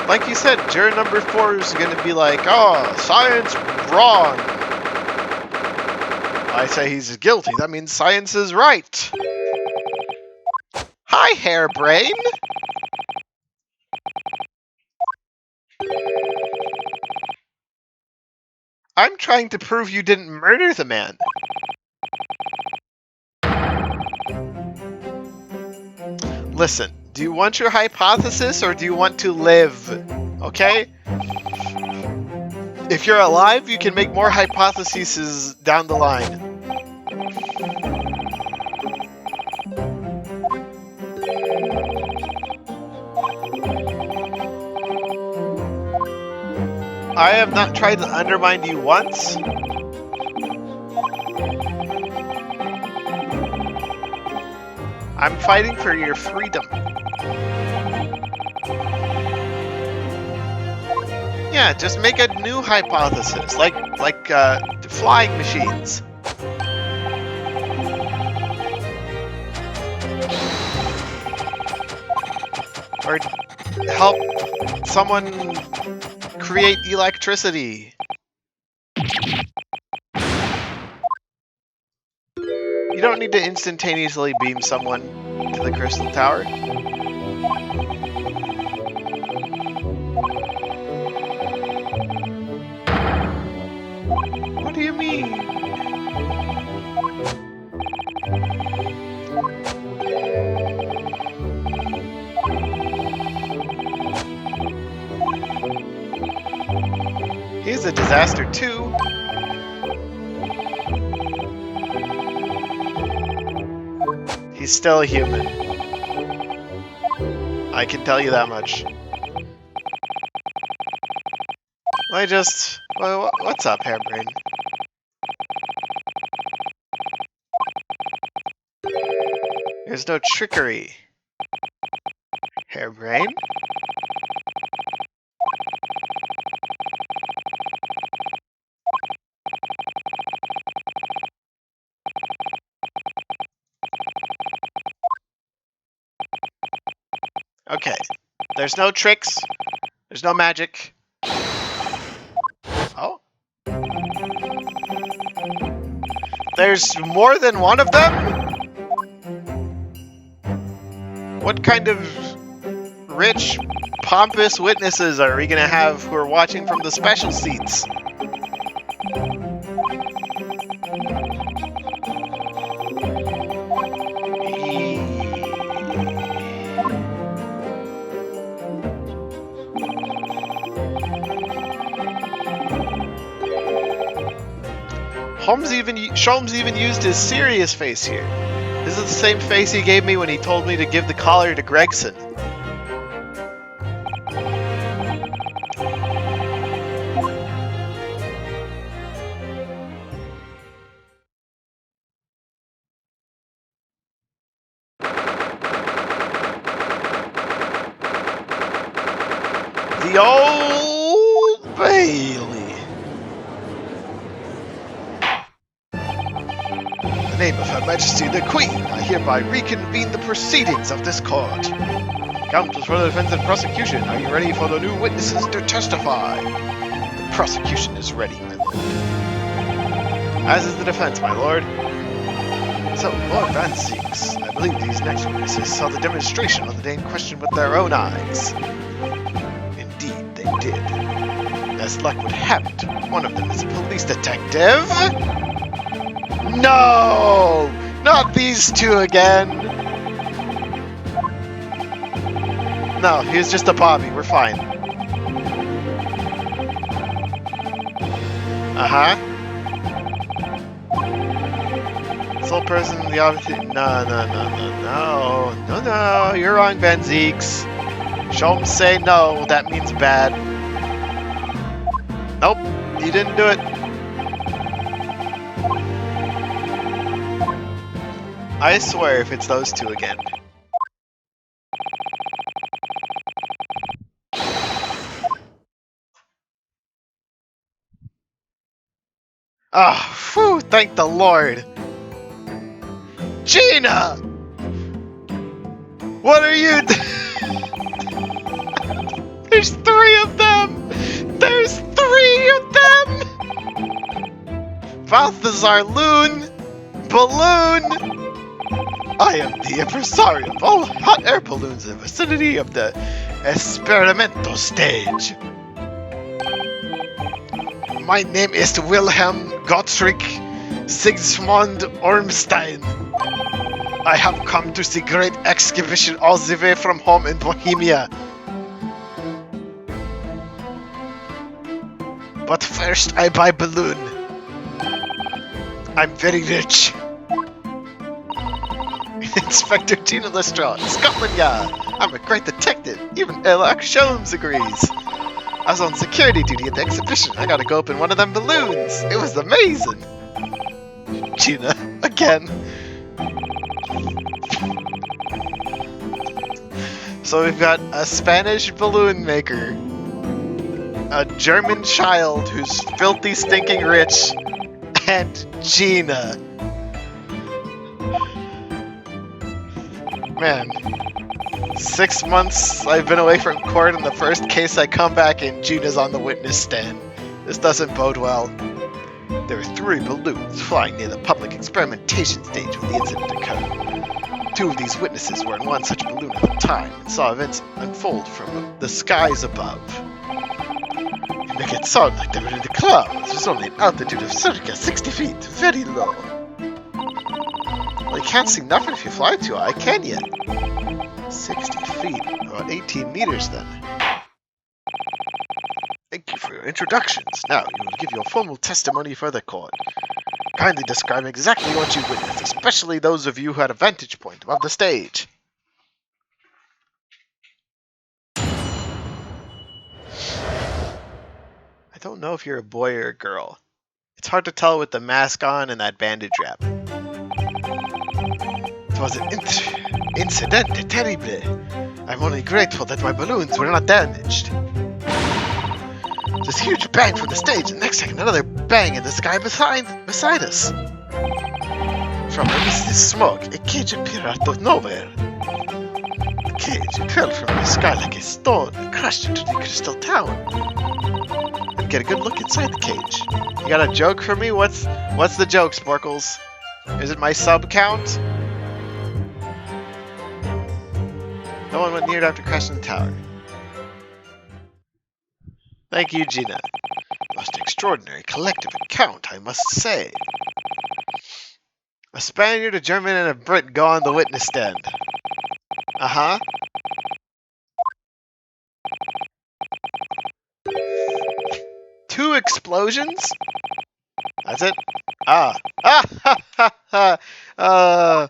Like you said, juror number 4 is going to be like, oh, science wrong. I say he's guilty. That means science is right. Hi, Hairbrain. I'm trying to prove you didn't murder the man. Listen, do you want your hypothesis or do you want to live? Okay? If you're alive, you can make more hypotheses down the line. I have not tried to undermine you once. I'm fighting for your freedom. Yeah, just make a new hypothesis, like flying machines. Or help someone create electricity. You don't need to instantaneously beam someone to the Crystal Tower. What do you mean? He's a disaster too. He's still a human. I can tell you that much. Well, what's up, Hairbrain? There's no trickery. Hairbrain? Okay. There's no tricks. There's no magic. Oh? There's more than one of them? What kind of rich, pompous witnesses are we gonna have who are watching from the special seats? Sholmes even used his serious face here. This is the same face he gave me when he told me to give the collar to Gregson. The Old Bailey. In the name of Her Majesty the Queen, I hereby reconvene the proceedings of this court. Counsel for the defense and prosecution, are you ready for the new witnesses to testify? The prosecution is ready, my lord. As is the defense, my lord. So, Lord Van Zieks, I believe these next witnesses saw the demonstration of the day in question with their own eyes. Indeed, they did. As luck would have it, one of them is a police detective. No! Not these two again! No, he was just a Bobby. We're fine. Uh-huh. Sole person in the office. No. You're wrong, Van Zieks. Sholmes say no. That means bad. Nope. You didn't do it. I swear if it's those two again. Ah, whew, thank the Lord. Gina! What are you There's 3 Balthazar Loon Balloon! I am the impresario of all hot air balloons in the vicinity of the Esperimento stage. My name is Wilhelm Gottschrick Sigismund Ormstein. I have come to see great exhibition all the way from home in Bohemia. But first I buy balloon. I'm very rich. Inspector Gina Lestrade, Scotland Yard. I'm a great detective. Even Sherlock Holmes agrees. I was on security duty at the exhibition. I gotta go open one of them balloons. It was amazing. Gina, again. So we've got a Spanish balloon maker, a German child who's filthy, stinking rich, and Gina. Man, 6 months I've been away from court, and the first case I come back in, Gina's on the witness stand. This doesn't bode well. There were 3 balloons flying near the public experimentation stage when the incident occurred. 2 of these witnesses were in one such balloon at the time and saw events unfold from the skies above. You make it sound like they were in the clouds. It was only an altitude of circa 60 feet, very low. Well, you can't see nothing if you fly too high, can you? 60 feet, about 18 meters then. Thank you for your introductions. Now, you will give your formal testimony for the court. Kindly describe exactly what you witnessed, especially those of you who had a vantage point above the stage. I don't know if you're a boy or a girl. It's hard to tell with the mask on and that bandage wrap. It was an incident terrible. I'm only grateful that my balloons were not damaged. This huge bang from the stage, and next second another bang in the sky beside us. From a misty smoke, a cage appeared out of nowhere. The cage fell from the sky like a stone and crashed into the crystal tower. And get a good look inside the cage. You got a joke for me? What's the joke, Sporkles? Is it my sub count? No one went near it after crashing the tower. Thank you, Gina. Most extraordinary collective account, I must say. A Spaniard, a German, and a Brit go on the witness stand. Uh-huh. Two explosions? That's it? Ah. Ah! Ha! Ha! Ha!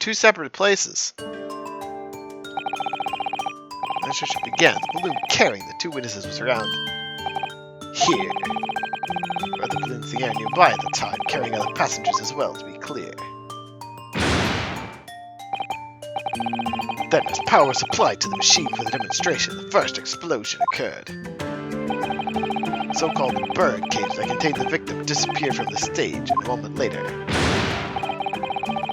Two separate places. The should begin. The balloon carrying the 2 witnesses was around here. Or the balloons in the air nearby at the time, carrying other passengers as well, to be clear. Then, as power was applied to the machine for the demonstration, the first explosion occurred. The so-called bird cage that contained the victim disappeared from the stage, and a moment later,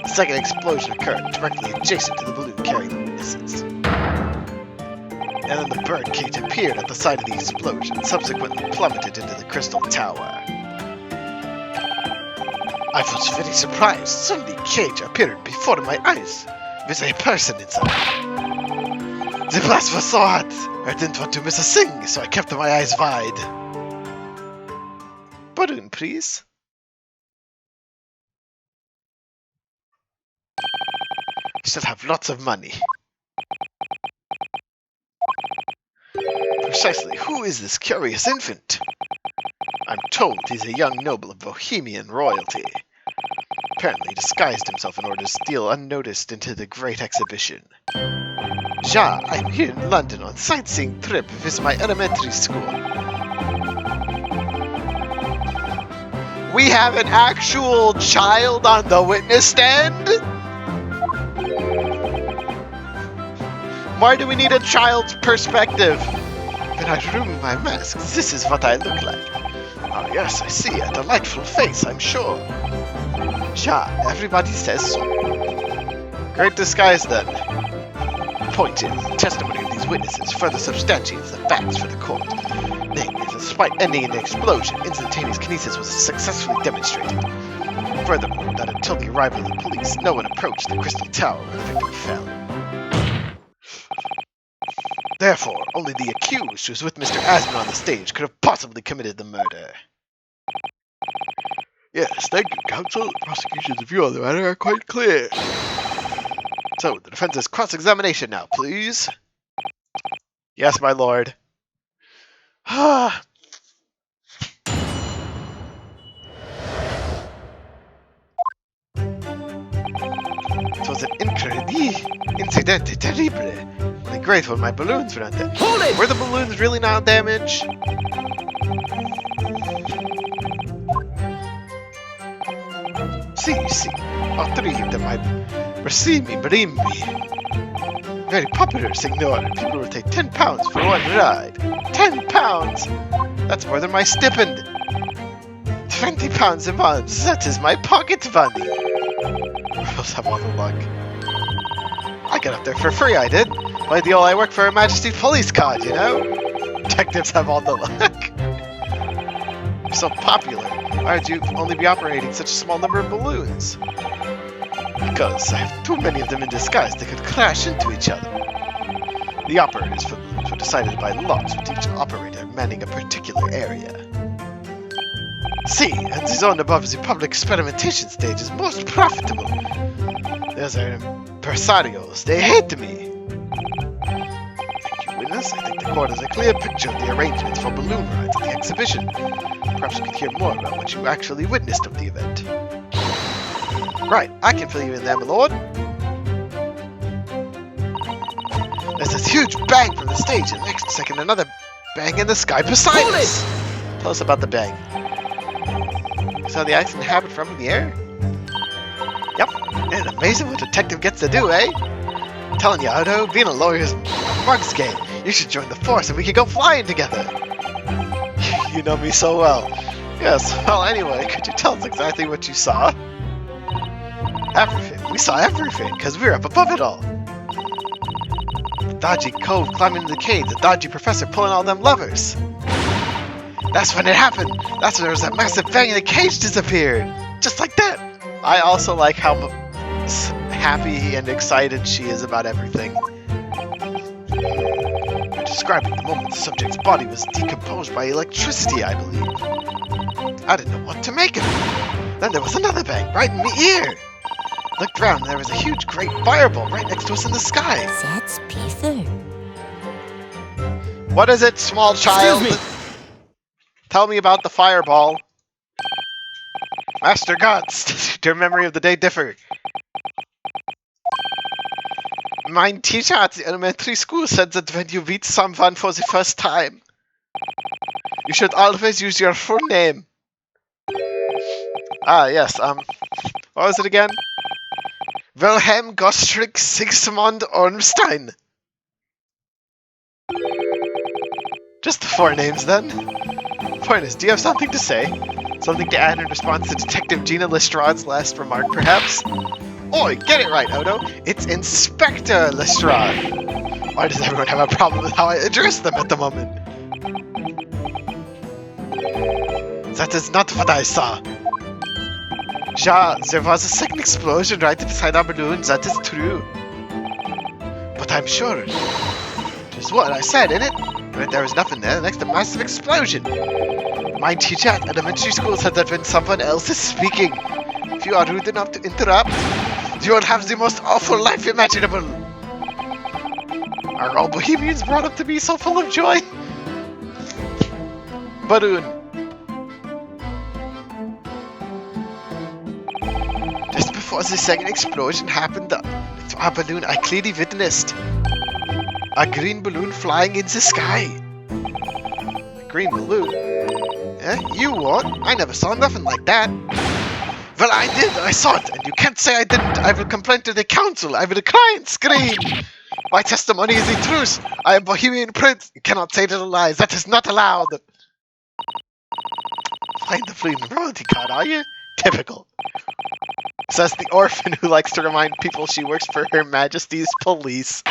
the second explosion occurred directly adjacent to the balloon carrying the witnesses. And then the bird cage appeared at the site of the explosion and subsequently plummeted into the crystal tower. I was very surprised. Suddenly the cage appeared before my eyes with a person inside. The blast was so hot, I didn't want to miss a thing, so I kept my eyes wide. Balloon, please. I still have lots of money. Precisely, who is this curious infant? I'm told he's a young noble of Bohemian royalty. Apparently disguised himself in order to steal unnoticed into the great exhibition. Ja, I'm here in London on sightseeing trip to visit my elementary school. We have an actual child on the witness stand? Why do we need a child's perspective? When I remove my mask, this is what I look like. Oh yes, I see, a delightful face, I'm sure. Ja, everybody says so. Great disguise then. The point is, the testimony of these witnesses further substantiates the facts for the court. Namely, despite ending in an explosion, instantaneous kinesis was successfully demonstrated. Furthermore, that until the arrival of the police, no one approached the Crystal Tower where the victim fell. Therefore, only the accused, who was with Mr. Asman on the stage, could have possibly committed the murder. Yes, thank you, counsel. The prosecution's view on the matter are quite clear. So, the defense's cross-examination now, please. Yes, my lord. Ah. It was an incidente terrible. Only grateful my balloons were not damaged. Hold it! Were the balloons really not damaged? See, all three of them I receive me, bring me. Very popular, signor. People will take £10 for one ride. £10! That's more than my stipend. £20 a month. That is my pocket money. Girls have all the luck. I got up there for free, I did. By the I work for Her Majesty's police card, you know? Detectives have all the luck. You're so popular. Why would you only be operating such a small number of balloons? Because I have too many of them in disguise, they could crash into each other. The operators for balloons were decided by lots, with each operator manning a particular area. See, and the zone above the public experimentation stage is most profitable. Those are impresarios. They hate me. Thank you, witness. I think the court has a clear picture of the arrangements for balloon rides at the exhibition. Perhaps we could hear more about what you actually witnessed of the event. Right, I can fill you in there, my lord. There's this huge bang from the stage, and next second another bang in the sky beside us. Tell us about the bang. You saw the accident happen from in the air? Yep, and amazing what a detective gets to do, eh? I'm telling you, Otto, being a lawyer is a mug's game. You should join the force and we can go flying together. You know me so well. Yes, well anyway, could you tell us exactly what you saw? Everything. We saw everything, because we were up above it all. The dodgy cove climbing into the cave, the dodgy professor pulling all them levers. That's when it happened. That's when there was that massive bang and the cage disappeared. Just like that. I also like how happy and excited she is about everything. You're describing the moment the subject's body was decomposed by electricity, I believe. I didn't know what to make of it. Then there was another bang right in my ear. Looked around and there was a huge great fireball right next to us in the sky. That's Peter. What is it, small child? Excuse me. Tell me about the fireball. Master Gods, your memory of the day differ. My teacher at the elementary school said that when you meet someone for the first time, you should always use your full name. Ah, yes, what was it again? Wilhelm Gottschalk Sigismund Ormstein. Just the four names, then. Point is, do you have something to say? Something to add in response to Detective Gina Lestrade's last remark, perhaps? Oi, get it right, Odo. It's Inspector Lestrade. Why does everyone have a problem with how I address them at the moment? That is not what I saw. Ja, there was a second explosion right beside our balloon, that is true. But I'm sure it was what I said, innit? When there was nothing there, the next a massive explosion. My teacher at elementary school said that when someone else is speaking, if you are rude enough to interrupt, you will have the most awful life imaginable. Are all Bohemians brought up to be so full of joy? Balloon. Just before the second explosion happened, our balloon I clearly witnessed. A green balloon flying in the sky. A green balloon? Eh? You what? I never saw nothing like that. Well, I did. I saw it, and you can't say I didn't. I will complain to the council. I will cry and scream. My testimony is the truth. I am Bohemian Prince. You cannot say that lies. That is not allowed. Find the fleeting royalty card, are you? Typical. Says the orphan who likes to remind people she works for Her Majesty's police.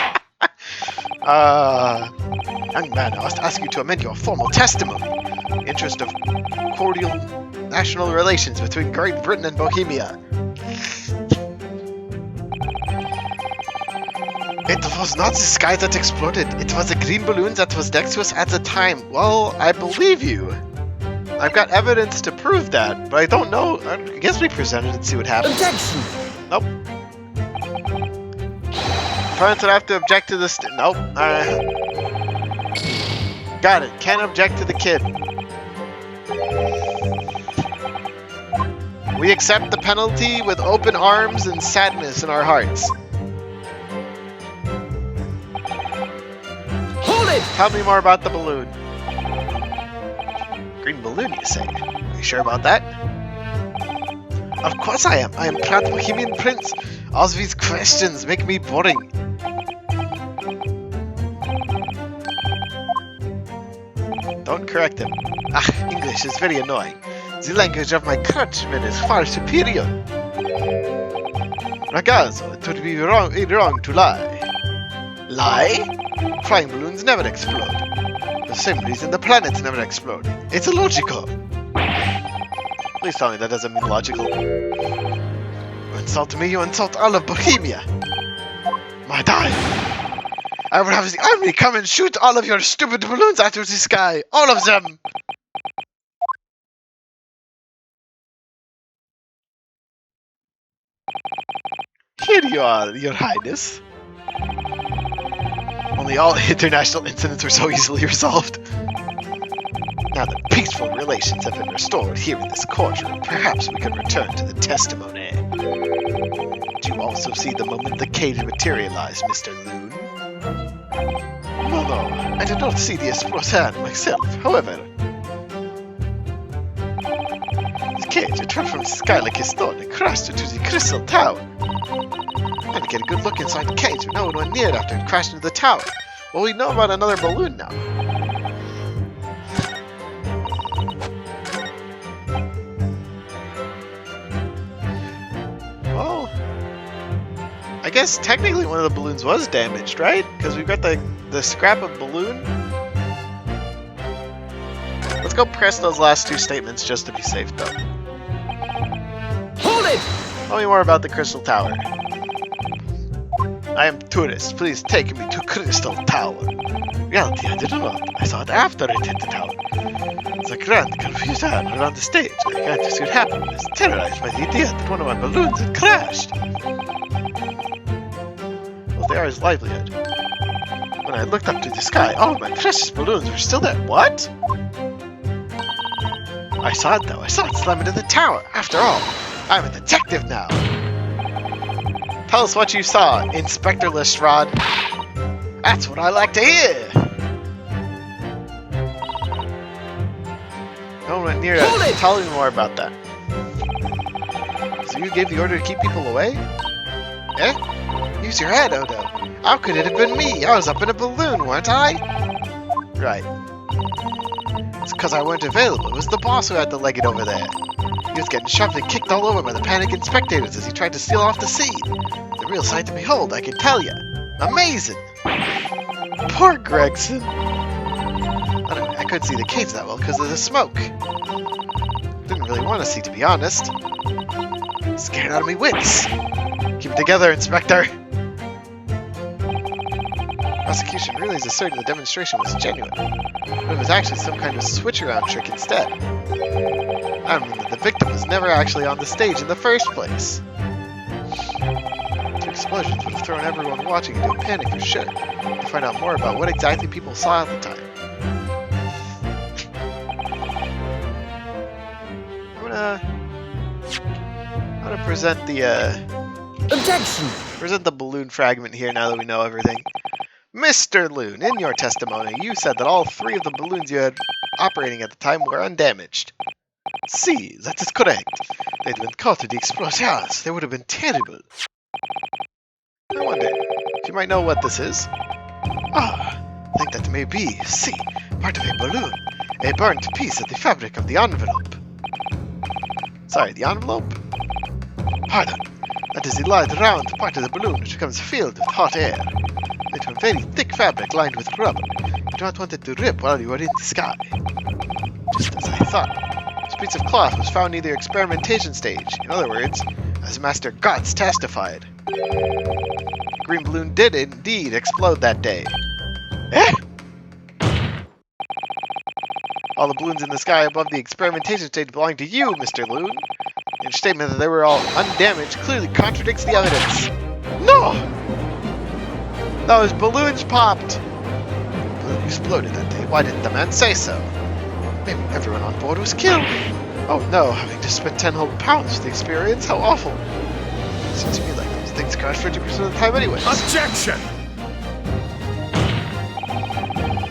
Young man, I must ask you to amend your formal testimony. In the interest of cordial national relations between Great Britain and Bohemia. It was not the sky that exploded. It was the green balloon that was next to us at the time. Well, I believe you. I've got evidence to prove that, but I don't know. I guess we present it and see what happens. Objection! Nope. Parents would have to object to this. Nope. Got it. Can't object to the kid. We accept the penalty with open arms and sadness in our hearts. Hold it! Tell me more about the balloon. Green balloon, you say? Are you sure about that? Of course I am. I am proud Bohemian prince. All these questions make me boring. Don't correct him. Ah, English is very annoying. The language of my countrymen is far superior. Ragazzo, it would be wrong to lie. Lie? Flying balloons never explode. The same reason the planets never explode. It's illogical. Please tell me that doesn't mean logical. You insult me, you insult all of Bohemia. My die. I will have the army come and shoot all of your stupid balloons out of the sky. All of them. Here you are, your highness. Only all international incidents were so easily resolved. Now that peaceful relations have been restored here in this courtroom, perhaps we can return to the testimony. Do you also see the moment the cage materialized, Mr. Loon? No, I did not see the explosion myself. However, the cage returned from the sky like a stone and crashed into the crystal tower. I had to get a good look inside the cage, but no one went near it after it crashed into the tower. Well, we know about another balloon now. Well, I guess technically one of the balloons was damaged, right? Because we've got the scrap of balloon. Let's go press those last two statements just to be safe, though. Hold it! Tell me more about the Crystal Tower. I am tourist. Please take me to Crystal Tower. Reality, I didn't know. I saw it after it hit the tower. It's a grand confusion around the stage. I can't see what happened. I was terrorized by the idea that one of my balloons had crashed. Well, they are his livelihood. When I looked up to the sky, all of my precious balloons were still there. What? I saw it though. I saw it slam into the tower. After all, I'm a detective now. Tell us what you saw, Inspector Lestrade. That's what I like to hear. No one went near it. Tell me more about that. So you gave the order to keep people away? Eh? Use your head, Odo. How could it have been me? I was up in a balloon, weren't I? Right. It's because I weren't available. It was the boss who had to leg it over there. He was getting shoved and kicked all over by the panicking spectators as he tried to steal off the scene. The real sight to behold, I can tell you. Amazing! Poor Gregson. I couldn't see the cage that well because of the smoke. Didn't really want to see, to be honest. Scared out of me wits. Keep it together, Inspector. Prosecution really is asserting the demonstration was genuine, but it was actually some kind of switch-around trick instead. I mean that the victim was never actually on the stage in the first place. Two explosions would have thrown everyone watching into a panic for sure, to find out more about what exactly people saw at the time. I'm gonna present the Objection! present the balloon fragment here now that we know everything. Mr. Loon, in your testimony, you said that all three of the balloons you had operating at the time were undamaged. See, that is correct. They'd been caught in the explosions. They would have been terrible. I wonder if you might know what this is. Ah, I think that may be, see, part of a balloon. A burnt piece of the fabric of the envelope. Sorry, the envelope? Pardon. That is the light round part of the balloon which becomes filled with hot air. into a very thick fabric lined with rubber. You do not want it to rip while you are in the sky. Just as I thought. This piece of cloth was found near the experimentation stage. In other words, as Master Gotts testified. The green balloon did indeed explode that day. Eh? All the balloons in the sky above the experimentation stage belong to you, Mr. Loon. Your statement that they were all undamaged clearly contradicts the evidence. No! Those balloons popped! The balloon exploded that day. Why didn't the man say so? Maybe everyone on board was killed. Oh no, having to spend 10 whole pounds for the experience? How awful. Seems to me like those things crash 50% of the time anyways. Objection!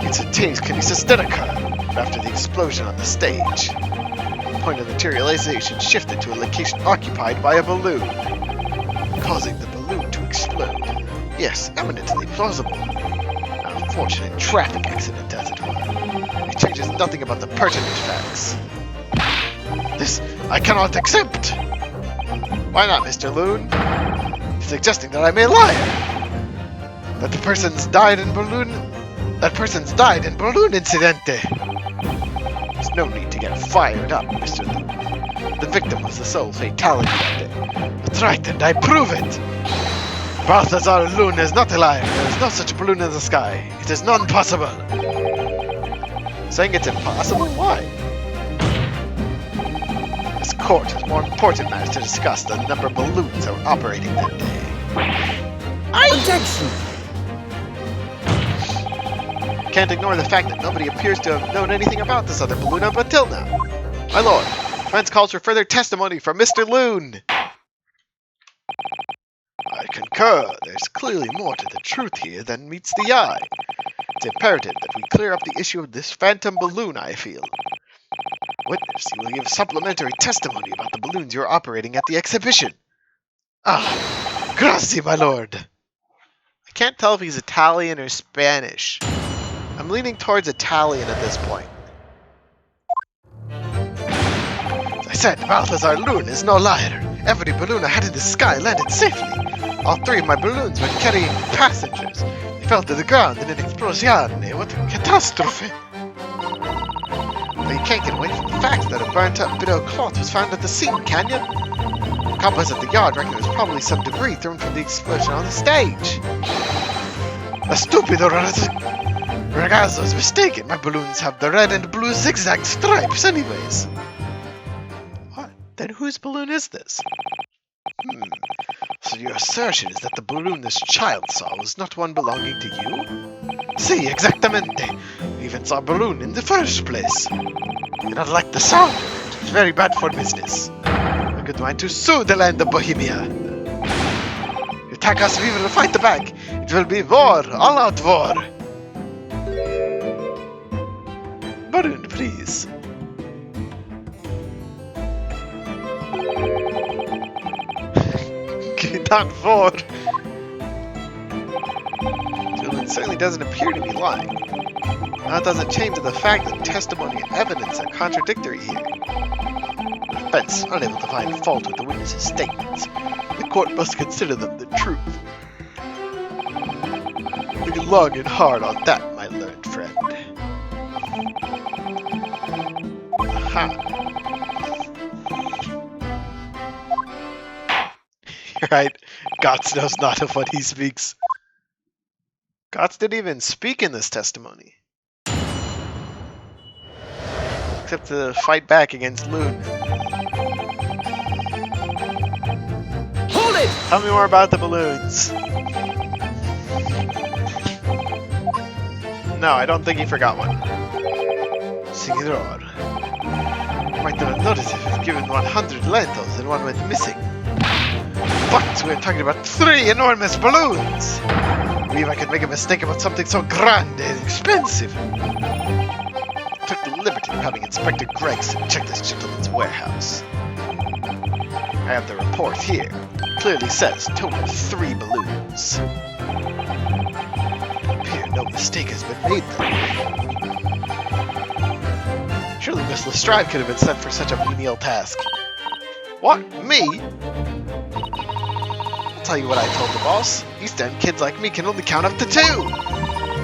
It's a taste kinesis did occur after the explosion on the stage. The point of materialization shifted to a location occupied by a balloon, causing the balloon to explode. Yes, eminently plausible. An unfortunate traffic accident, as it were. It changes nothing about the pertinent facts. This I cannot accept! Why not, Mr. Loon? You're suggesting that I'm a liar! That person's died in balloon incidente! There's no need to get fired up, Mr. Loon. The victim was the sole fatality that day. That's right, and I prove it! Balthazar Loon is not a liar. There is no such balloon in the sky. It is non-possible. Saying it's impossible? Why? This court has more important matters to discuss than the number of balloons that were operating that day. Objection! Can't ignore the fact that nobody appears to have known anything about this other balloon up until now. My lord, defense calls for further testimony from Mr. Loon. I concur. There's clearly more to the truth here than meets the eye. It's imperative that we clear up the issue of this phantom balloon, I feel. Witness, you will give supplementary testimony about the balloons you're operating at the exhibition. Ah, grazie, my lord. I can't tell if he's Italian or Spanish. I'm leaning towards Italian at this point. As I said, Balthazar Loon is no liar. Every balloon I had in the sky landed safely. All 3 of my balloons were carrying passengers. They fell to the ground in an explosione. What a catastrophe! But you can't get away from the fact that a burnt-up bit of cloth was found at the scene, can you? The coppers at the yard reckon it was probably some debris thrown from the explosion on the stage. A stupido ragazzo is mistaken. My balloons have the red and blue zigzag stripes anyways. What? Then whose balloon is this? So your assertion is that the balloon this child saw was not one belonging to you? Si, exactamente. We even saw a balloon in the first place. You don't like the sound of it. It's very bad for business. A good mind to sue the land of Bohemia. You attack us, we will fight back. It will be war, all-out war. Balloon, please. Not war. Julian certainly doesn't appear to be lying. That doesn't change the fact that testimony and evidence are contradictory here. The defense unable to find fault with the witness's statements. The court must consider them the truth. Think long and hard on that, my learned friend. Aha. Right, Gotts knows not of what he speaks. Gotts didn't even speak in this testimony. Except to fight back against Loon. Hold it! Tell me more about the balloons. No, I don't think he forgot one. Signor. Might have noticed if you've given 100 lentils and one went missing. But we're talking about 3 enormous balloons! I believe I could make a mistake about something so grand and expensive. I took the liberty of having Inspector Gregson check this gentleman's warehouse. I have the report here. It clearly says total 3 balloons. It appears no mistake has been made though. Surely Miss Lestrade could have been sent for such a menial task. What? Me? tell you what I told the boss. East End kids like me can only count up to 2.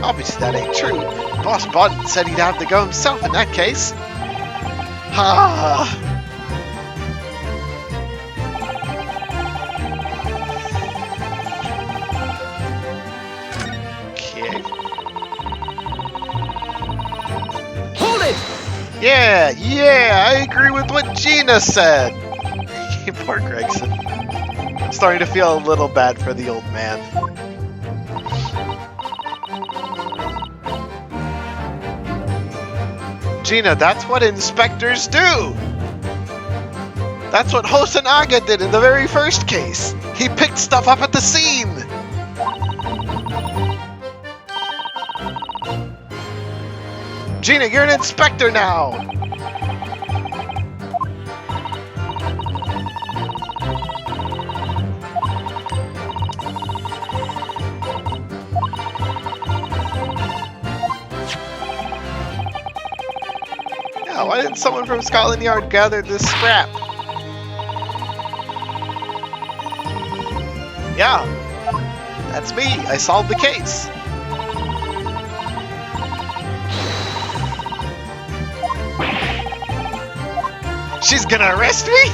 Obviously that ain't true. Boss Bodden said he'd have to go himself in that case. Ha! Okay. Hold it! Yeah, I agree with what Gina said. Poor Gregson. I'm starting to feel a little bad for the old man. Gina, that's what inspectors do! That's what Hosonaga did in the very first case! He picked stuff up at the scene! Gina, you're an inspector now! Yeah, why didn't someone from Scotland Yard gather this scrap? Yeah, that's me. I solved the case. She's gonna arrest me?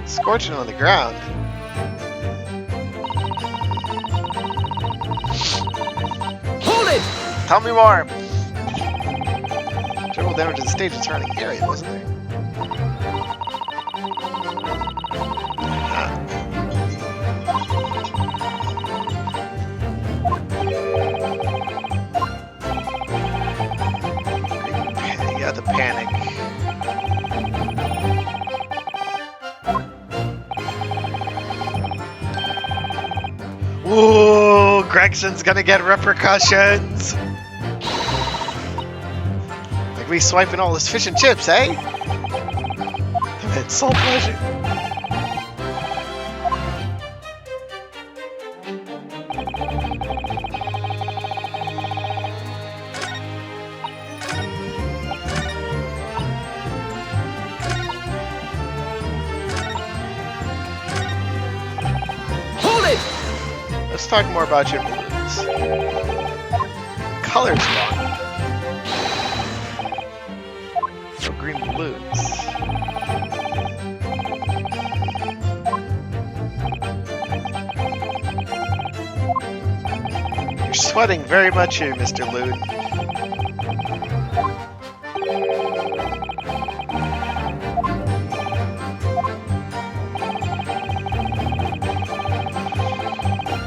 Scorching on the ground. Hold it! Tell me more. Terrible damage to the stage and surrounding area, wasn't there? Yeah, the panic. Ooh, Gregson's gonna get repercussions. Like me swiping all his fish and chips, eh? It's so pleasure. Let's talk more about your balloons. Color's wrong. No green balloons. You're sweating very much here, Mr. Loon.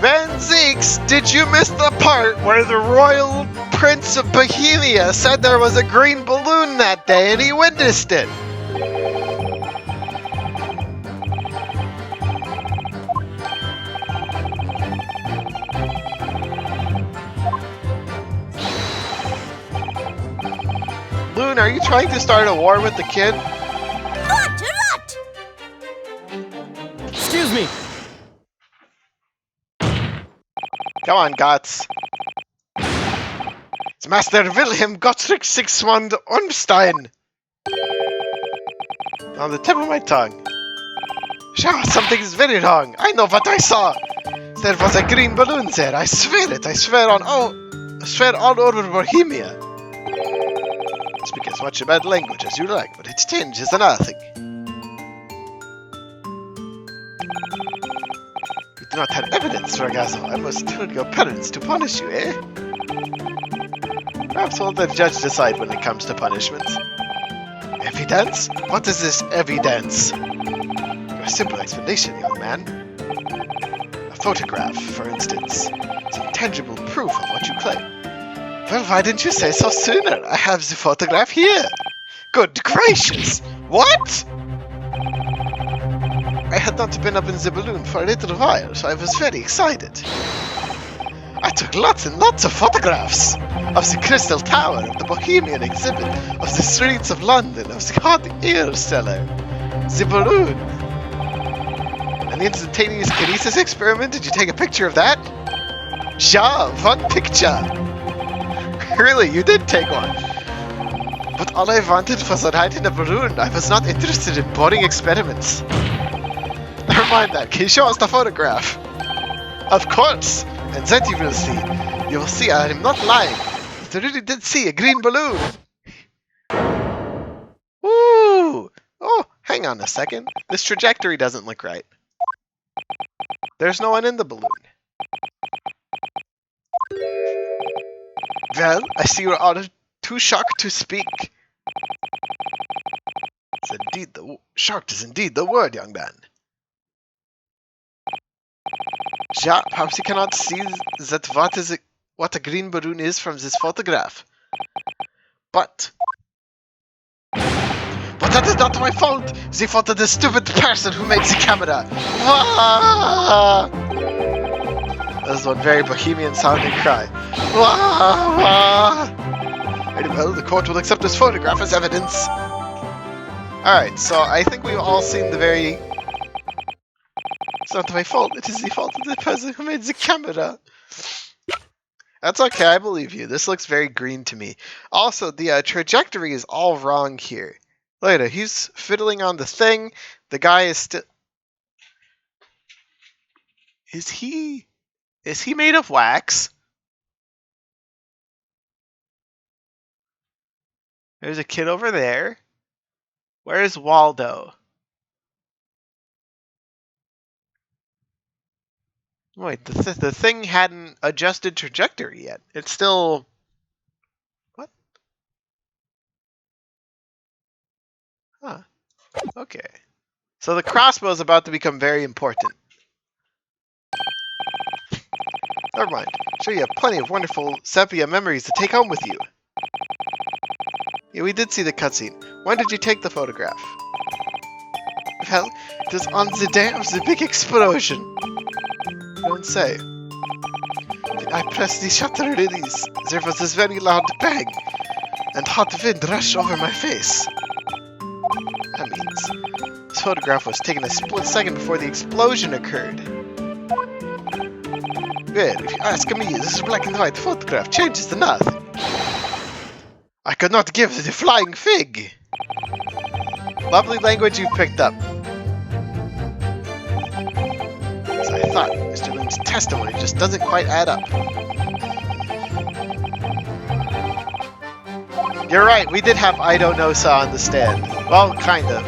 Van Zeeks, did you miss the part where the Royal Prince of Bohemia said there was a green balloon that day and he witnessed it? Loon, are you trying to start a war with the kid? Rot! Excuse me! Come on, Gotts. It's Master Wilhelm Gottrick Sigismund Ormstein. On the tip of my tongue. Sure, something is very wrong. I know what I saw. There was a green balloon there. I swear it. I swear all over Bohemia. Speak as much bad language as you like, but its tinge is nothing. You do not have evidence, Ragazzo. I must tell your parents to punish you, eh? Perhaps we'll let the judge decide when it comes to punishments. Evidence? What is this evidence? Your simple explanation, young man. A photograph, for instance. Some tangible proof of what you claim. Well, why didn't you say so sooner? I have the photograph here. Good gracious! What? I had not been up in the balloon for a little while, so I was very excited. I took lots and lots of photographs of the Crystal Tower, of the Bohemian exhibit, of the streets of London, of the hot air cellar, the balloon. An instantaneous kinesis experiment? Did you take a picture of that? Yeah, one picture. Really, you did take one. But all I wanted was a ride in a balloon. I was not interested in boring experiments. Never mind that. Can you show us the photograph? Of course! And then you will see. You will see I am not lying. I really did see a green balloon. Woo! Oh, hang on a second. This trajectory doesn't look right. There's no one in the balloon. Well, I see you're all too shocked to speak. Shocked is indeed the word, young man. Ja, perhaps you cannot see that what a green balloon is from this photograph. But that is not my fault! The fault of the stupid person who made the camera! Wah! That was one very bohemian sounding cry. Wah! Wah! Very well, the court will accept this photograph as evidence. Alright, so I think we've all seen the very... It's not my fault, it is the fault of the person who made the camera. That's okay, I believe you. This looks very green to me. Also, the trajectory is all wrong here. Later, he's fiddling on the thing. The guy is still... Is he made of wax? There's a kid over there. Where is Waldo? Wait, the thing hadn't adjusted trajectory yet. It's still... What? Huh. Okay. So the crossbow is about to become very important. Never mind. Sure, you have plenty of wonderful sepia memories to take home with you. Yeah, we did see the cutscene. When did you take the photograph? Well, it was on the day of the big explosion. Don't say. I pressed the shutter release. There was this very loud bang, and hot wind rushed over my face. That means this photograph was taken a split second before the explosion occurred. Well, if you ask me, this black and white photograph changes to nothing. I could not give the flying fig. Lovely language you've picked up. As I thought, Mr. Lynn's testimony just doesn't quite add up. You're right, we did have Ido Nosa on the stand. Well, kind of.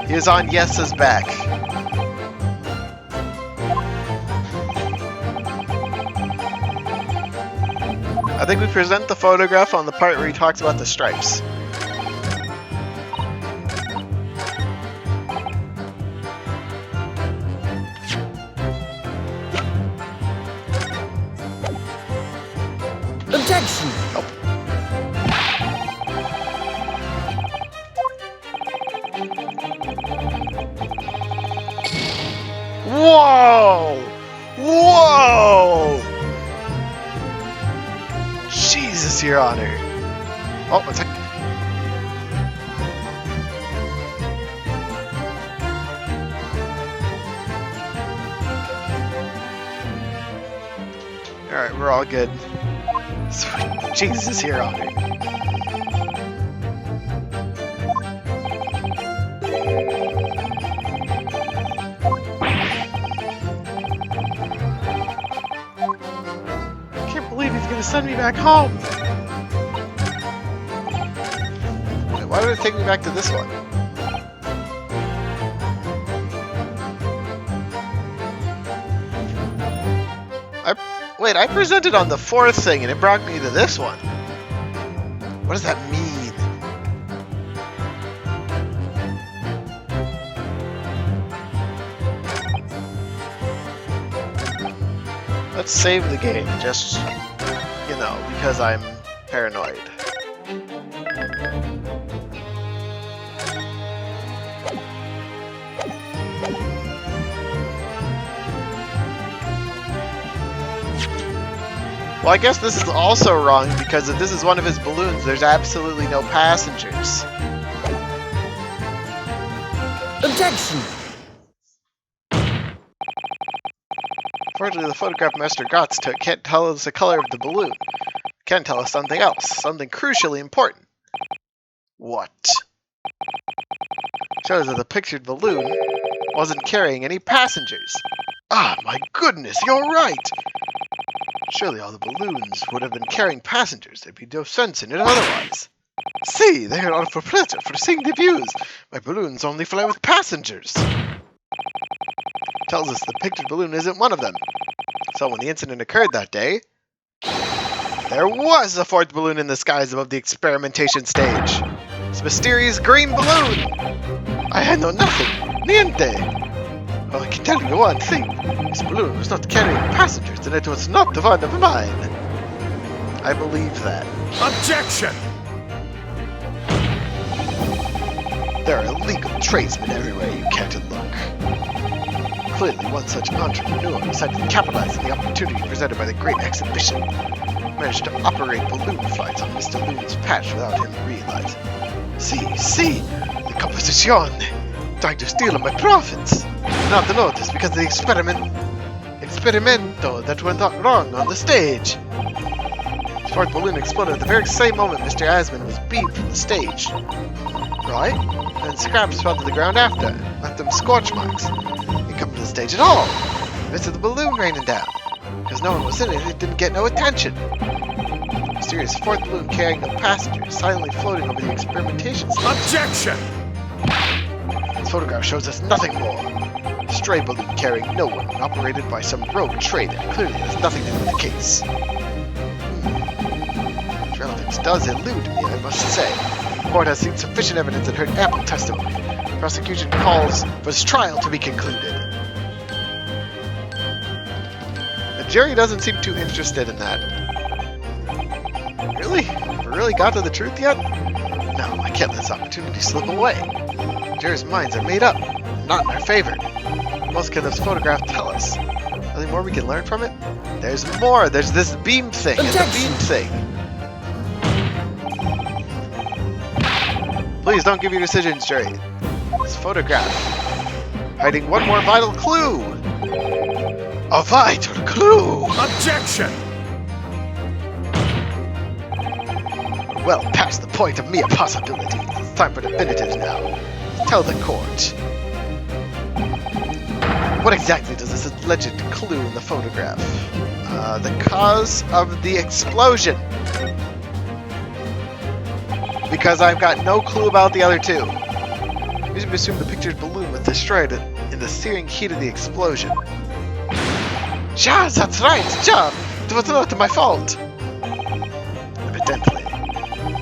He was on Yes's back. I think we present the photograph on the part where he talks about the stripes. Objection! Oh. Whoa! Whoa! Jesus, Your Honor. Oh, it's like... Alright, we're all good. Sweet Jesus, Your Honor. I can't believe he's gonna send me back home. Wait, why would it take me back to this one? Wait, I presented on the fourth thing and it brought me to this one. What does that mean? Let's save the game, just, you know, because I'm paranoid. Well, I guess this is also wrong, because if this is one of his balloons, there's absolutely no passengers. Objection! Fortunately, the photograph Master Gotts took can't tell us the color of the balloon. Can tell us something else, something crucially important. What? Shows that the pictured balloon wasn't carrying any passengers. Ah, my goodness, you're right! Surely all the balloons would have been carrying passengers. There'd be no sense in it otherwise. See, they are all for pleasure, for seeing the views. My balloons only fly with passengers. Tells us the pictured balloon isn't one of them. So when the incident occurred that day, there was a fourth balloon in the skies above the experimentation stage. This mysterious green balloon! I had known nothing. Niente! Well, I can tell you one thing. This balloon was not carrying passengers, and it was not one of mine. I believe that. Objection! There are illegal tradesmen everywhere you care to look. Clearly, one such entrepreneur decided to capitalize on the opportunity presented by the Great Exhibition. Managed to operate balloon flights on Mr. Loon's patch without him realizing. See, the composition, trying to steal my profits. Not to notice because of the experimento that went wrong on the stage. The fourth balloon exploded at the very same moment Mr. Asman was beamed from the stage. Right? And scraps fell to the ground after, left them scorch marks. Didn't come to the stage at all. Missed the balloon raining down. Because no one was in it, it didn't get no attention. Mysterious fourth balloon carrying no passengers, silently floating over the experimentation stage. Objection! This photograph shows us nothing more. A stray balloon carrying no one, operated by some rogue trader, clearly has nothing to do with the case. Its relevance does elude me, I must say. The court has seen sufficient evidence and heard ample testimony. The prosecution calls for this trial to be concluded. The jury doesn't seem too interested in that. Really? Have we really got to the truth yet? No, I can't let this opportunity slip away. The jury's minds are made up, not in our favor. What else can this photograph tell us? Anything more we can learn from it? There's more! There's this beam thing! It's a beam thing! Please don't give your decisions, jury. This photograph, hiding one more vital clue! A vital clue! Objection! Well past the point of mere possibility. It's time for definitives now. Tell the court. What exactly does this alleged clue in the photograph? The cause of the explosion. Because I've got no clue about the other two. We should assume the pictured balloon was destroyed in the searing heat of the explosion. Yeah, that's right, yeah! It was not my fault! Evidently.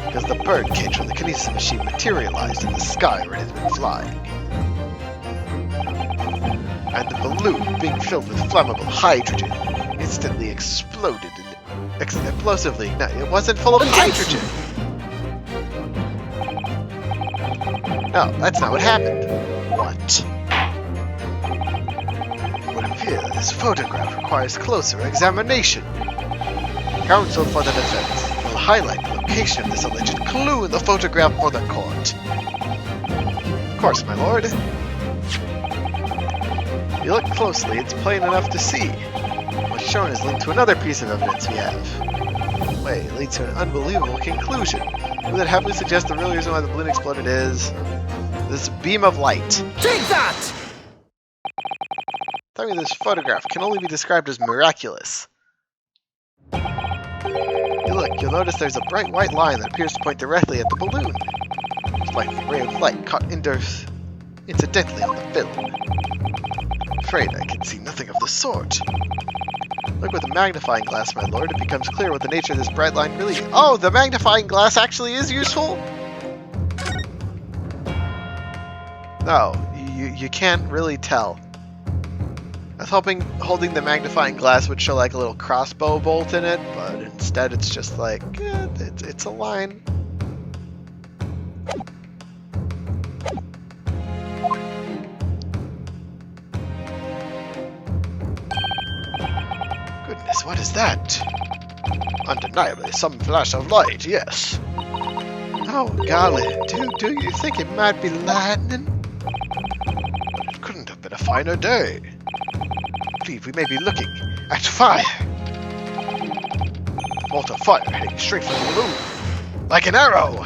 Because the bird cage from the kinesis machine materialized in the sky where it has been flying. And the balloon, being filled with flammable hydrogen, instantly exploded and explosively ignited. It wasn't full of hydrogen! No, that's not what happened. What? It would appear that this photograph requires closer examination. Counsel for the defense will highlight the location of this alleged clue in the photograph for the court. Of course, my lord. If you look closely, it's plain enough to see. What's shown is linked to another piece of evidence we have. Wait, it leads to an unbelievable conclusion. Would that happily suggest the real reason why the balloon exploded is this beam of light? Take that! Tell me this photograph can only be described as miraculous. You'll notice there's a bright white line that appears to point directly at the balloon. It's like a ray of light caught incidentally on the film. I'm afraid I can see nothing of the sort. Look with a magnifying glass, my lord. It becomes clear what the nature of this bright line really... Oh, the magnifying glass actually is useful? No, you can't really tell. I was hoping holding the magnifying glass would show like a little crossbow bolt in it, but instead it's just like, it's a line. Goodness, what is that? Undeniably some flash of light, yes. Oh golly, do you think it might be lightning? It couldn't have been a finer day. I believe we may be looking at fire. A bolt of fire heading straight for the balloon. Like an arrow!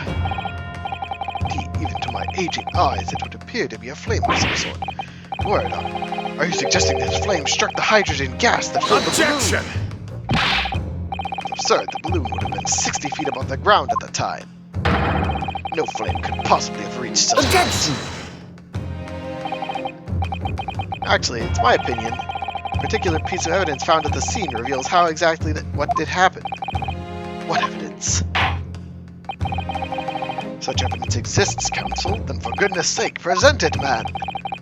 aging eyes, it would appear to be a flame of some sort. Word up. Are you suggesting this flame struck the hydrogen gas that filled the Objection! balloon? Absurd. The balloon would have been 60 feet above the ground at the time. No flame could possibly have reached such Objection! Actually, it's my opinion. A particular piece of evidence found at the scene reveals how exactly what did happen. What evidence? Such evidence exists, Counsel. Then for goodness sake, present it, man!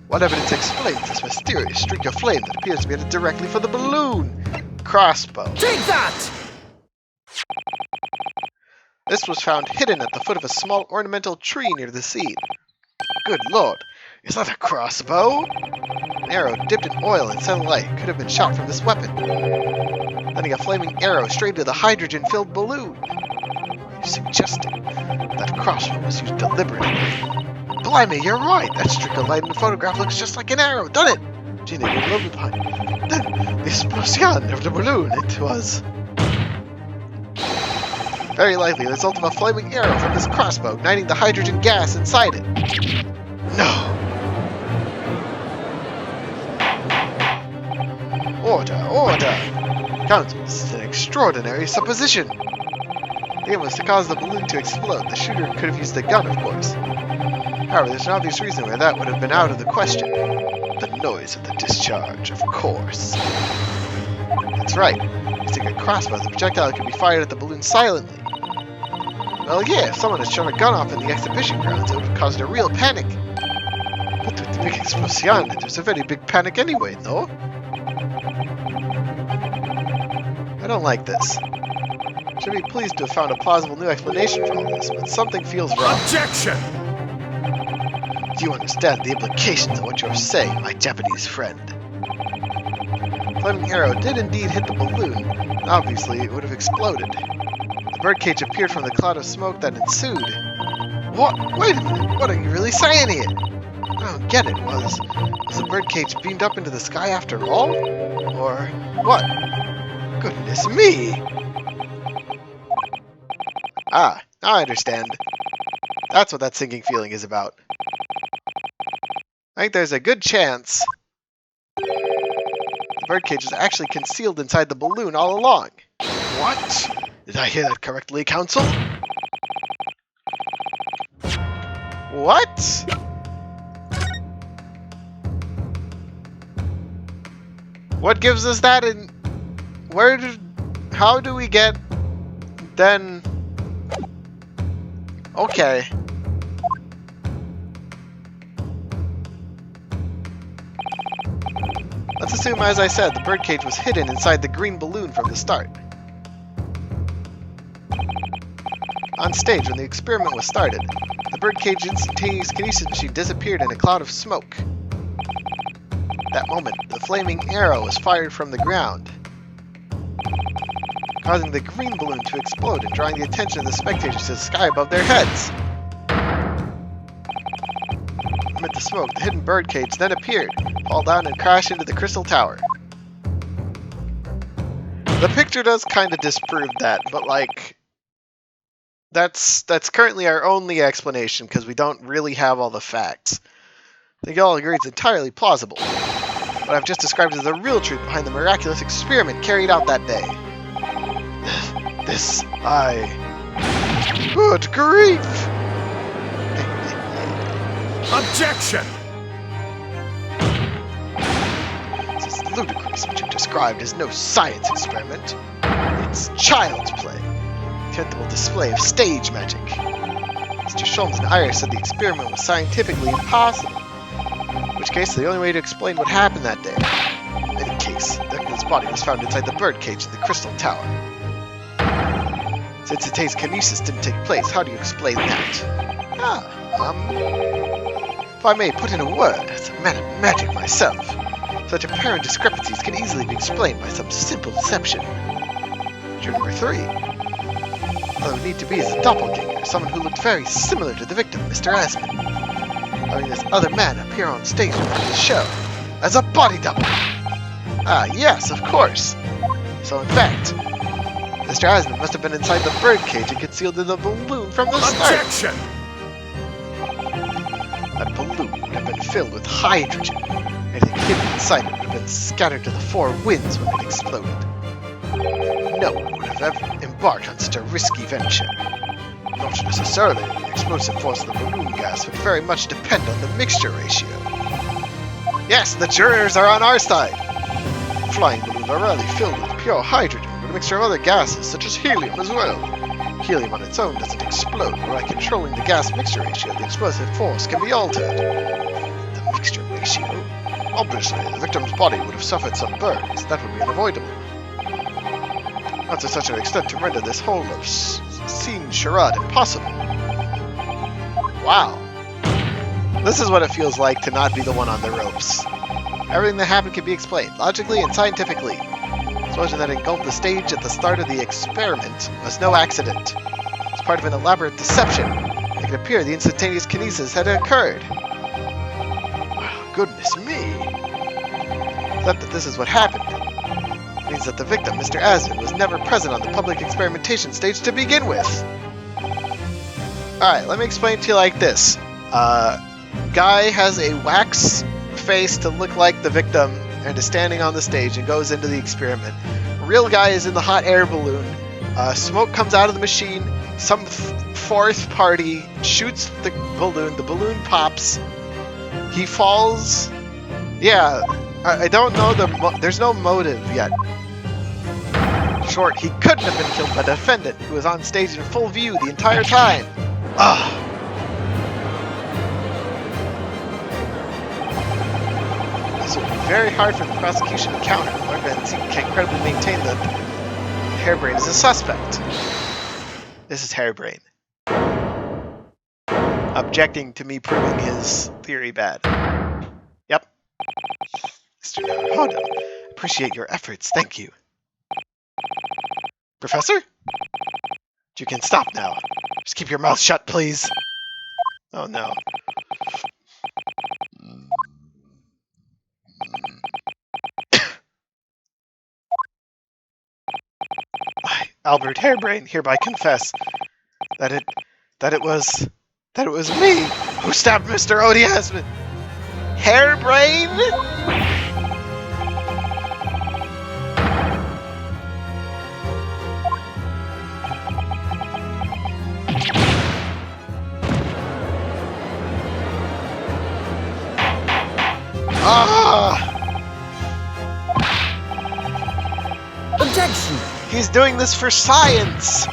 What evidence explains this mysterious streak of flame that appears to be headed directly for the balloon? Crossbow. Take that! This was found hidden at the foot of a small ornamental tree near the scene. Good lord, is that a crossbow? An arrow dipped in oil and set alight could have been shot from this weapon, sending a flaming arrow straight into the hydrogen-filled balloon. Are you suggesting that crossbow was used deliberately? Blimey, you're right! That streak of light in the photograph looks just like an arrow, doesn't it? Gee, they did love behind. Then, the explosion of the balloon, it was... very likely the result of a flaming arrow from this crossbow igniting the hydrogen gas inside it. No! Order, order! Counsel, this is an extraordinary supposition. The aim was to cause the balloon to explode. The shooter could have used a gun, of course. However, there's an obvious reason why that would have been out of the question. The noise of the discharge, of course. That's right. Using a crossbow, the projectile could be fired at the balloon silently. Well, yeah, if someone had shown a gun off in the exhibition grounds, it would have caused a real panic. But with the big explosion, there's a very big panic anyway, no? I don't like this. Should be pleased to have found a plausible new explanation for all this, but something feels wrong. Objection! Do you understand the implications of what you're saying, my Japanese friend? The flaming arrow did indeed hit the balloon, and obviously it would have exploded. The birdcage appeared from the cloud of smoke that ensued. What? Wait a minute, what are you really saying here? I don't get it. Was the birdcage beamed up into the sky after all? Or what? Goodness me! Ah, now I understand. That's what that sinking feeling is about. I think there's a good chance the birdcage is actually concealed inside the balloon all along. What? Did I hear that correctly, Counsel? What? What gives us that and how do we get then? Okay. Let's assume, as I said, the birdcage was hidden inside the green balloon from the start. On stage, when the experiment was started, the birdcage instantaneous kinesis machine disappeared in a cloud of smoke. At that moment, the flaming arrow was fired from the ground, causing the green balloon to explode and drawing the attention of the spectators to the sky above their heads. Amid the smoke, the hidden birdcage then appeared, fall down and crash into the crystal tower. The picture does kind of disprove that, but like, that's currently our only explanation because we don't really have all the facts. I think you all agree it's entirely plausible. What I've just described is the real truth behind the miraculous experiment carried out that day. Good grief! Objection! This is ludicrous. What you've described is no science experiment. It's child's play. A contemptible display of stage magic. Mr. Sholmes and Iris said the experiment was scientifically impossible. In which case, the only way to explain what happened that day. In any case, Declan's body was found inside the birdcage in the crystal tower. Since Itae's kinesis didn't take place, how do you explain that? If I may put in a word, as a man of magic myself, such apparent discrepancies can easily be explained by some simple deception. Option number 3. All it would need to be is a doppelganger, someone who looked very similar to the victim, Mr. Asman. Having this other man appear on stage for the show, as a body double. Ah, yes, of course. So in fact, Mr. Asman must have been inside the birdcage and concealed in the balloon from the start. Objection! That balloon would have been filled with hydrogen. Anything hidden inside it would have been scattered to the four winds when it exploded. No one would have ever embarked on such a risky venture. Not necessarily. The explosive force of the balloon gas would very much depend on the mixture ratio. Yes, the jurors are on our side. Flying balloons are rarely filled with pure hydrogen, but a mixture of other gases, such as helium as well. Helium on its own doesn't explode, but by controlling the gas mixture ratio, the explosive force can be altered. The mixture ratio? Obviously, the victim's body would have suffered some burns. That would be unavoidable. Not to such an extent to render this whole scene charade impossible. Wow. This is what it feels like to not be the one on the ropes. Everything that happened can be explained, logically and scientifically. The explosion that engulfed the stage at the start of the experiment was no accident. It was part of an elaborate deception. It could appear the instantaneous kinesis had occurred. Wow, goodness me. Except that this is what happened. It means that the victim, Mr. Asden, was never present on the public experimentation stage to begin with. Alright, let me explain to you like this. Guy has a wax face to look like the victim and is standing on the stage and goes into the experiment. Real guy is in the hot air balloon. Smoke comes out of the machine. Some fourth party shoots the balloon pops. He falls. Yeah, I don't know there's no motive yet. Short, he couldn't have been killed by the defendant, who was on stage in full view the entire time. Ugh. This would be very hard for the prosecution to counter. Evidence can credibly maintain that Harebrain is a suspect. This is Harebrain. Objecting to me proving his theory bad. Yep. Mr. Naruhodo, appreciate your efforts, thank you. Professor? You can stop now. Just keep your mouth shut, please. Oh no. I, Albert Harebrain, hereby confess that it was me who stabbed Mr. Odiasman. Harebrain? Objection! He's doing this for science!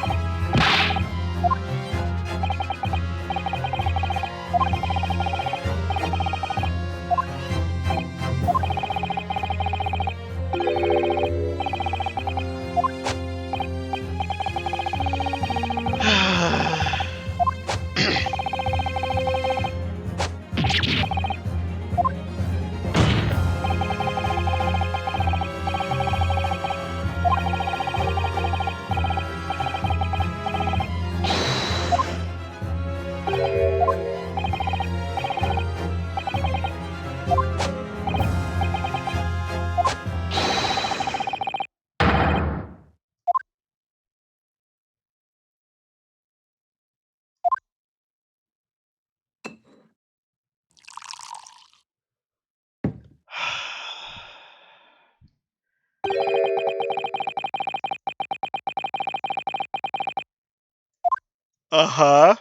Uh-huh.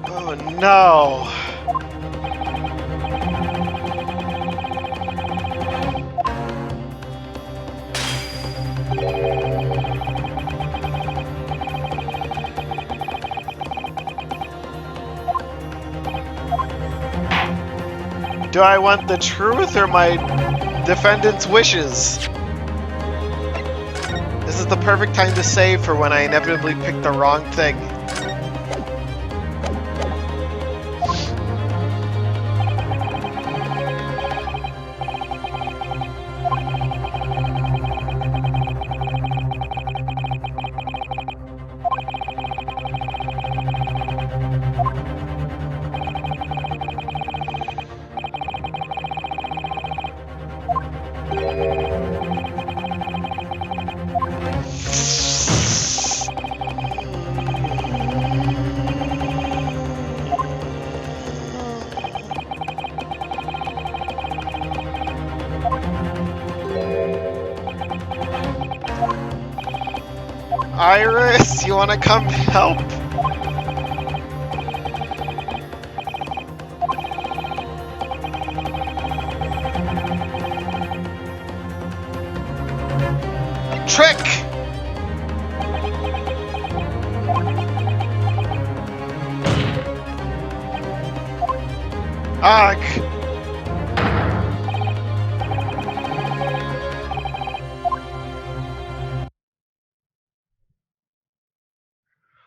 Oh no. Do I want the truth or my defendant's wishes? This is the perfect time to save for when I inevitably pick the wrong thing. Iris, you wanna come help? Trick! Ugh!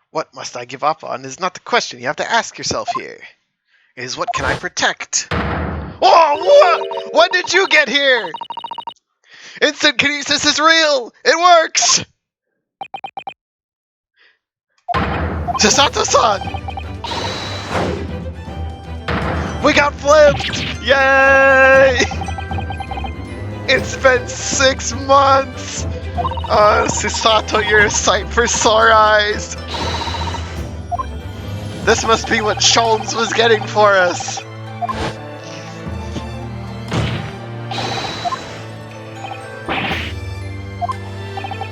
What must I give up on is not the question you have to ask yourself here. It is what can I protect? Oh, what? When did you get here? Instant kinesis is real! It works! Chisato-san! We got flipped! Yay! It's been 6 months! Chisato, you're a sight for sore eyes! This must be what Sholmes was getting for us!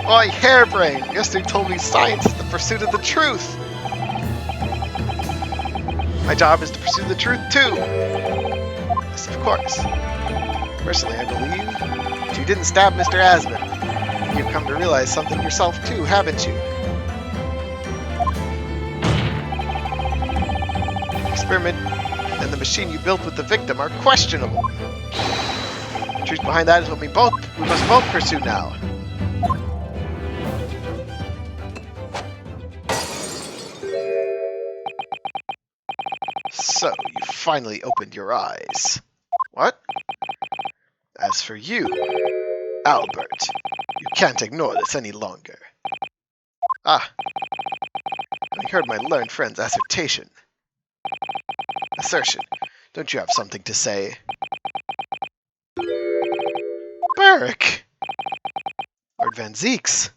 Oi, harebrain! Yesterday told me science is the pursuit of the truth! My job is to pursue the truth too! Yes, of course. Personally, I believe you didn't stab Mr. Asman. You've come to realize something yourself too, haven't you? The experiment and the machine you built with the victim are questionable. The truth behind that is what we must both pursue now. So, you finally opened your eyes. What? As for you, Albert, you can't ignore this any longer. Ah, I heard my learned friend's assertion. Don't you have something to say? Beric! Lord Van Zeeks.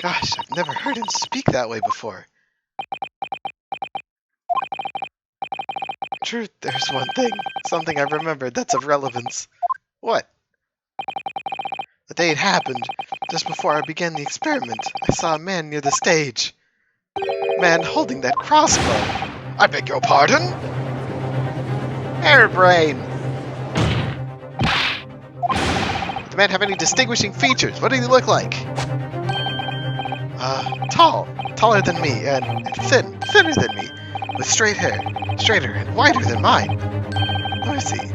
Gosh, I've never heard him speak that way before. Truth, there's one thing. Something I've remembered that's of relevance. What? The day it happened, just before I began the experiment, I saw a man near the stage. A man holding that crossbow. I beg your pardon? Harebrain! Did the man have any distinguishing features? What did he look like? Tall. Taller than me, and thinner than me. With straight hair. Straighter and wider than mine. Let me see.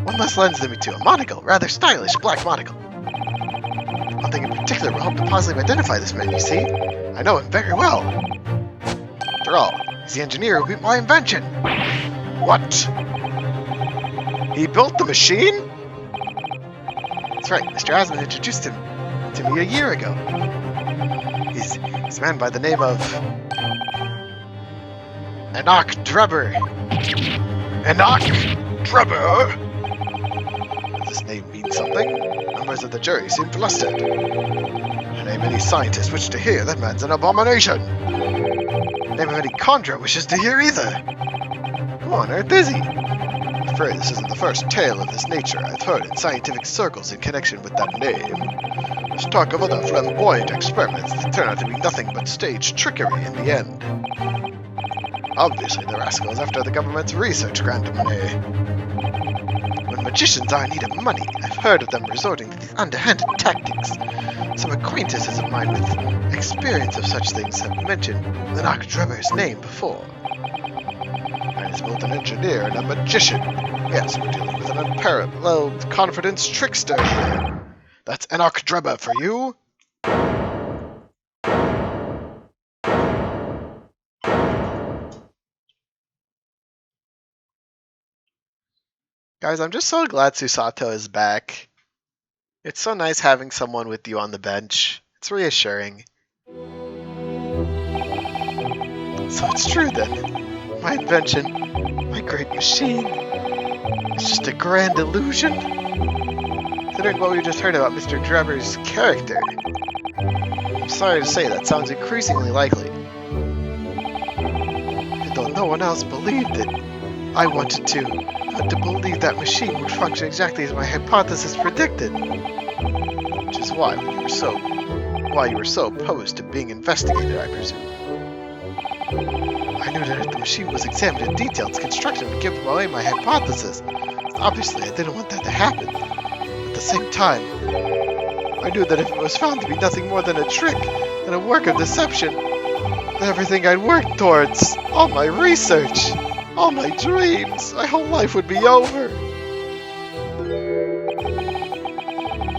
One less lens than me too. A monocle. Rather stylish black monocle. One thing in particular will help to positively identify this man, you see. I know him very well. After all, he's the engineer who beat my invention. What? He built the machine? That's right. Mr. Asman introduced him to me a year ago. He's a man by the name of Enoch Drebber. Enoch Drebber? Does this name mean something? Members of the jury seem flustered. The name any scientist wishes to hear, that man's an abomination. The name of any conjurer wishes to hear either. Who on earth is he? I'm afraid this isn't the first tale of this nature I've heard in scientific circles in connection with that name. There's talk of other flamboyant experiments that turn out to be nothing but staged trickery in the end. Obviously, the rascal is after the government's research grant money. When magicians are in need of money, I've heard of them resorting to these underhanded tactics. Some acquaintances of mine with experience of such things have mentioned Enoch Drebber's name before. Man is both an engineer and a magician. Yes, we're dealing with an unparalleled confidence trickster here. That's Enoch Drebber for you. Guys, I'm just so glad Chisato is back. It's so nice having someone with you on the bench. It's reassuring. So it's true then. My invention, my great machine, it's just a grand illusion? Considering what we just heard about Mr. Drebber's character, I'm sorry to say that sounds increasingly likely. And though no one else believed it, I wanted to believe that machine would function exactly as my hypothesis predicted. Which is why, when you were so why you were so opposed to being investigated, I presume. I knew that if the machine was examined in detail, its construction would give away my hypothesis. Obviously, I didn't want that to happen. At the same time, I knew that if it was found to be nothing more than a trick, and a work of deception, then everything I'd worked towards, all my research, all my dreams, my whole life would be over.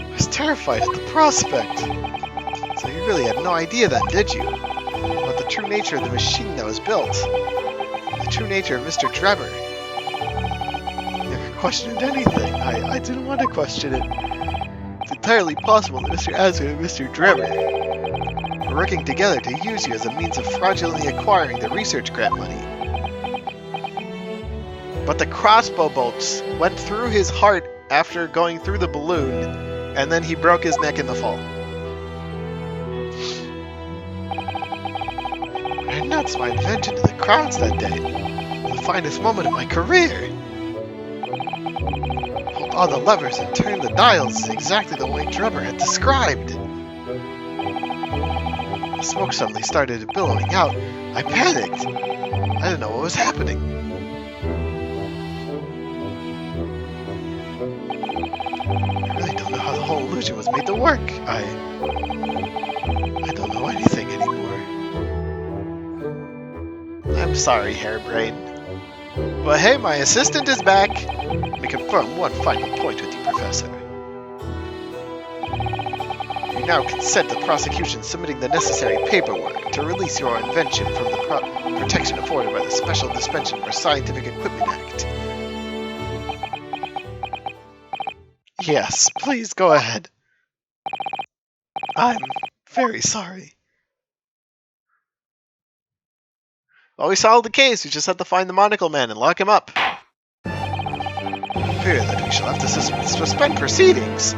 I was terrified at the prospect. So you really had no idea then, did you? About the true nature of the machine that was built. The true nature of Mr. Drebber. You never questioned anything. I didn't want to question it. It's entirely possible that Mr. Asgood and Mr. Drebber were working together to use you as a means of fraudulently acquiring the research grant money. But the crossbow bolts went through his heart after going through the balloon, and then he broke his neck in the fall. I announced my invention to the crowds that day, the finest moment of my career. Pulled all the levers and turned the dials exactly the way Drebber had described. The smoke suddenly started billowing out. I panicked. I didn't know what was happening. I really don't know how the whole illusion was made to work. I don't know anything anymore. I'm sorry, Hairbrain. But hey, my assistant is back. Let me confirm one final point with you, Professor. You now consent to the prosecution submitting the necessary paperwork to release your invention from the protection afforded by the Special Dispensation for Scientific Equipment Act. Yes, please go ahead. I'm very sorry. Well, we solved the case. We just have to find the Monocle Man and lock him up. I fear that we shall have to suspend proceedings.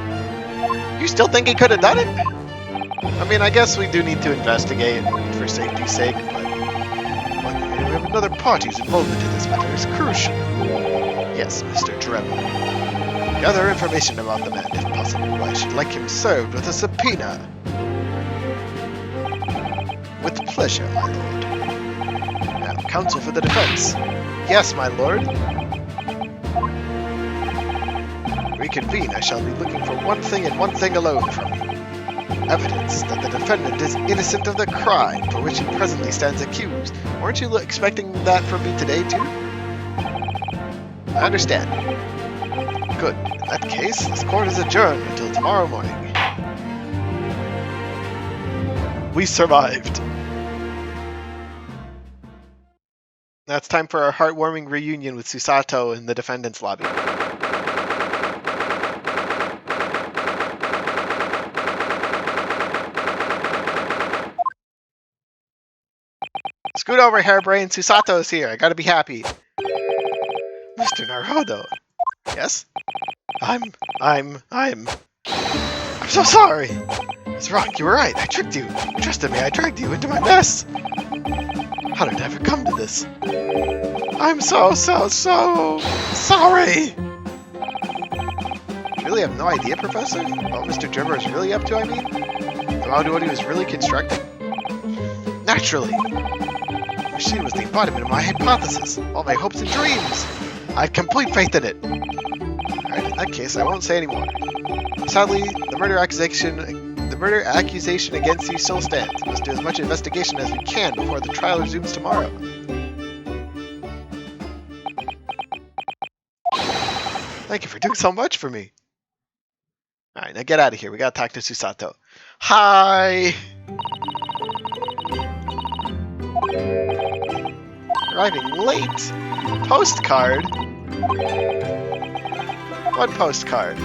You still think he could have done it? I mean, I guess we do need to investigate for safety's sake, but we have another party's involvement in this matter is crucial. Yes, Mr. Drebber. Gather information about the man, if possible. I should like him served with a subpoena. With pleasure, my lord. Now, counsel for the defense. Yes, my lord. Reconvene, I shall be looking for one thing and one thing alone from you. Evidence that the defendant is innocent of the crime for which he presently stands accused. Weren't you expecting that from me today, too? I understand. Good. In that case, this court is adjourned until tomorrow morning. We survived. Now it's time for our heartwarming reunion with Susato in the defendant's lobby. Scoot over, Hairbrain. Susato's here. I gotta be happy. Mr. Naruhodo. Yes? I'm so sorry. It's wrong. You were right. I tricked you. You trusted me. I dragged you into my mess. How did it ever come to this? I'm so sorry. You really have no idea, Professor? What Mr. Drebber is really up to, I mean? About what he was really constructing? Naturally. The machine was the embodiment of my hypothesis, all my hopes and dreams. I have complete faith in it. Alright, in that case, I won't say anymore. Sadly, the murder accusation against you still stands. We must do as much investigation as we can before the trial resumes tomorrow. Thank you for doing so much for me. Alright, now get out of here. We gotta talk to Susato. Hi! Arriving late? Postcard? What postcard?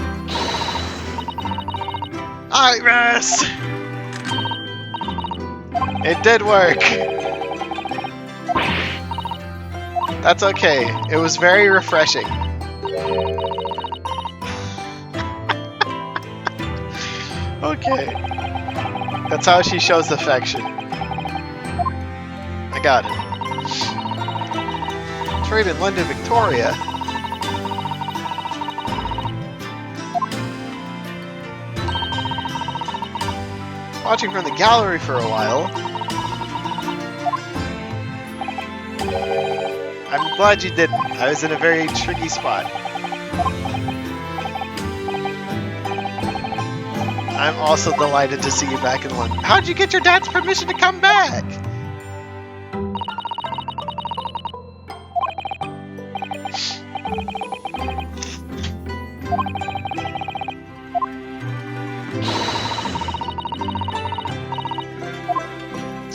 Iris! It did work! That's okay. It was very refreshing. Okay. That's how she shows affection. I got it. Trade in London, Victoria. watching from the gallery for a while. I'm glad you didn't. I was in a very tricky spot. I'm also delighted to see you back in London. How'd you get your dad's permission to come back?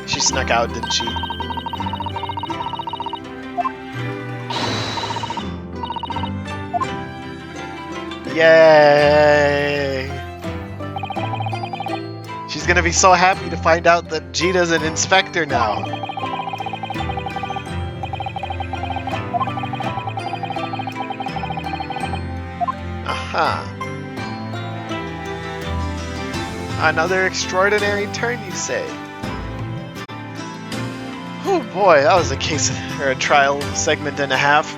She snuck out, didn't she? Yay! She's gonna be so happy to find out that Gita's an inspector now. Aha. Another extraordinary turn, you say? Oh boy, that was a case or a trial segment and a half.